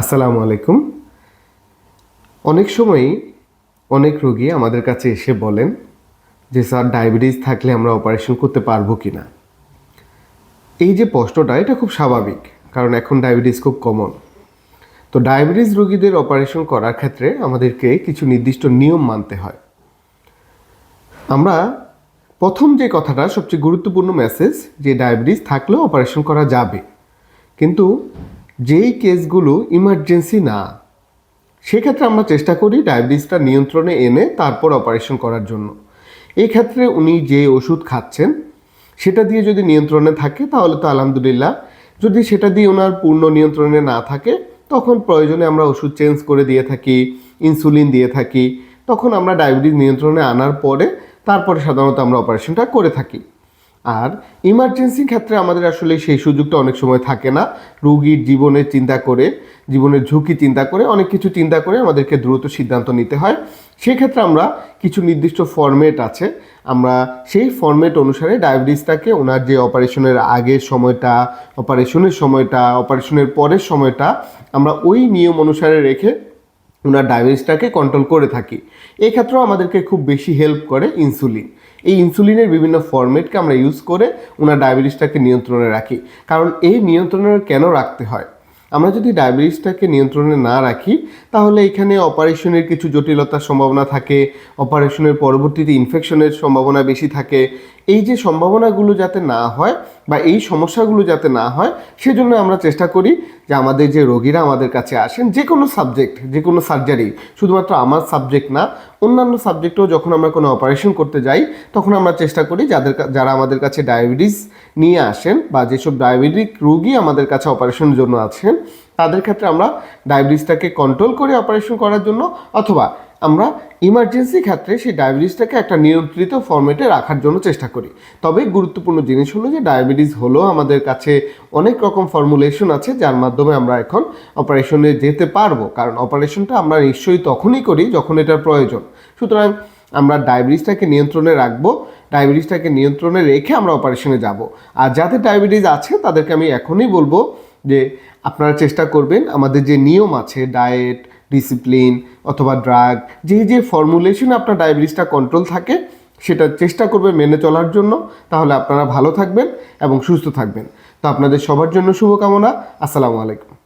আসসালামু আলাইকুম। অনেক সময়ই অনেক রোগী আমাদের কাছে এসে বলেন যে স্যার ডায়াবেটিস থাকলে আমরা অপারেশন করতে পারবো কি না। এই যে প্রশ্নটা এটা খুব স্বাভাবিক, কারণ এখন ডায়াবেটিস খুব কমন। তো ডায়াবেটিস রোগীদের অপারেশন করার ক্ষেত্রে আমাদেরকে কিছু নির্দিষ্ট নিয়ম মানতে হয়। আমরা প্রথম যে কথাটা সবচেয়ে গুরুত্বপূর্ণ মেসেজ, যে ডায়াবেটিস থাকলেও অপারেশন করা যাবে, কিন্তু যেই কেসগুলো ইমার্জেন্সি না, সেক্ষেত্রে আমরা চেষ্টা করি ডায়াবেটিসটা নিয়ন্ত্রণে এনে তারপর অপারেশন করার জন্য। এই ক্ষেত্রে উনি যে ওষুধ খাচ্ছেন সেটা দিয়ে যদি নিয়ন্ত্রণে থাকে তাহলে তো আলহামদুলিল্লাহ। যদি সেটা দিয়ে ওনার পূর্ণ নিয়ন্ত্রণে না থাকে তখন প্রয়োজনে আমরা ওষুধ চেঞ্জ করে দিয়ে থাকি, ইনসুলিন দিয়ে থাকি। তখন আমরা ডায়াবেটিস নিয়ন্ত্রণে আনার পরে তারপরে সাধারণত আমরা অপারেশনটা করে থাকি। আর ইমার্জেন্সির ক্ষেত্রে আমাদের আসলে সেই সুযোগটা অনেক সময় থাকে না। রোগীর জীবনের চিন্তা করে, জীবনের ঝুঁকি চিন্তা করে, অনেক কিছু চিন্তা করে আমাদেরকে দ্রুত সিদ্ধান্ত নিতে হয়। সেক্ষেত্রে আমরা কিছু নির্দিষ্ট ফরম্যাট আছে, আমরা সেই ফরম্যাট অনুসারে ডায়াবেটিসটাকে ওনার যে অপারেশনের আগের সময়টা, অপারেশনের সময়টা, অপারেশনের পরের সময়টা আমরা ওই নিয়ম অনুসারে রেখে ওনার ডায়াবেটিসটাকে কন্ট্রোল করে থাকি। এই ক্ষেত্রেও আমাদেরকে খুব বেশি হেল্প করে ইনসুলিন। এই ইনসুলিনের বিভিন্ন ফরম্যাটকে আমরা ইউজ করে ওনার ডায়াবেটিসটাকে নিয়ন্ত্রণে রাখি। কারণ এই নিয়ন্ত্রণে কেন রাখতে হয়? আমরা যদি ডায়াবেটিসটাকে নিয়ন্ত্রণে না রাখি তাহলে এখানে অপারেশনের কিছু জটিলতার সম্ভাবনা থাকে, অপারেশনের পরবর্তীতে ইনফেকশনের সম্ভাবনা বেশি থাকে। এই যে সম্ভাবনাগুলো যাতে না হয় বা এই সমস্যাগুলো যাতে না হয়, সেজন্য আমরা চেষ্টা করি যে আমাদের যে রোগীরা আমাদের কাছে আসেন, যে কোনো সাবজেক্ট, যে কোনো সার্জারি, শুধুমাত্র আমার সাবজেক্ট না, অন্যান্য সাবজেক্টেও যখন আমরা কোনো অপারেশন করতে যাই তখন আমরা চেষ্টা করি যারা আমাদের কাছে ডায়াবেটিস নিয়ে আসেন বা যেসব ডায়াবেটিক রোগী আমাদের কাছে অপারেশনের জন্য আছেন, তাদের ক্ষেত্রে আমরা ডায়াবেটিসটাকে কন্ট্রোল করে অপারেশন করার জন্য, অথবা আমরা ইমার্জেন্সি ক্ষেত্রে সেই ডায়াবেটিসটাকে একটা নিয়ন্ত্রিত ফরম্যাটে রাখার জন্য চেষ্টা করি। তবে গুরুত্বপূর্ণ জিনিস হলো যে ডায়াবেটিস হলেও আমাদের কাছে অনেক রকম ফর্মুলেশন আছে যার মাধ্যমে আমরা এখন অপারেশনে যেতে পারবো, কারণ অপারেশনটা আমরা নিশ্চয়ই তখনই করি যখন এটার প্রয়োজন। সুতরাং আমরা ডায়াবেটিসটাকে নিয়ন্ত্রণে রাখবো, ডায়াবেটিসটাকে নিয়ন্ত্রণে রেখে আমরা অপারেশনে যাব। আর যাদের ডায়াবেটিস আছে তাদেরকে আমি এখনই বলবো যে আপনারা চেষ্টা করবেন আমাদের যে নিয়ম আছে, ডায়েট, ডিসিপ্লিন অথবা ড্রাগ, যে ফর্মুলেশন আপনার ডায়াবেটিসটা কন্ট্রোল থাকে সেটা চেষ্টা করবেন মেনে চলার জন্য। তাহলে আপনারা ভালো থাকবেন এবং সুস্থ থাকবেন। তো আপনাদের সবার জন্য শুভকামনা। আসসালামু আলাইকুম।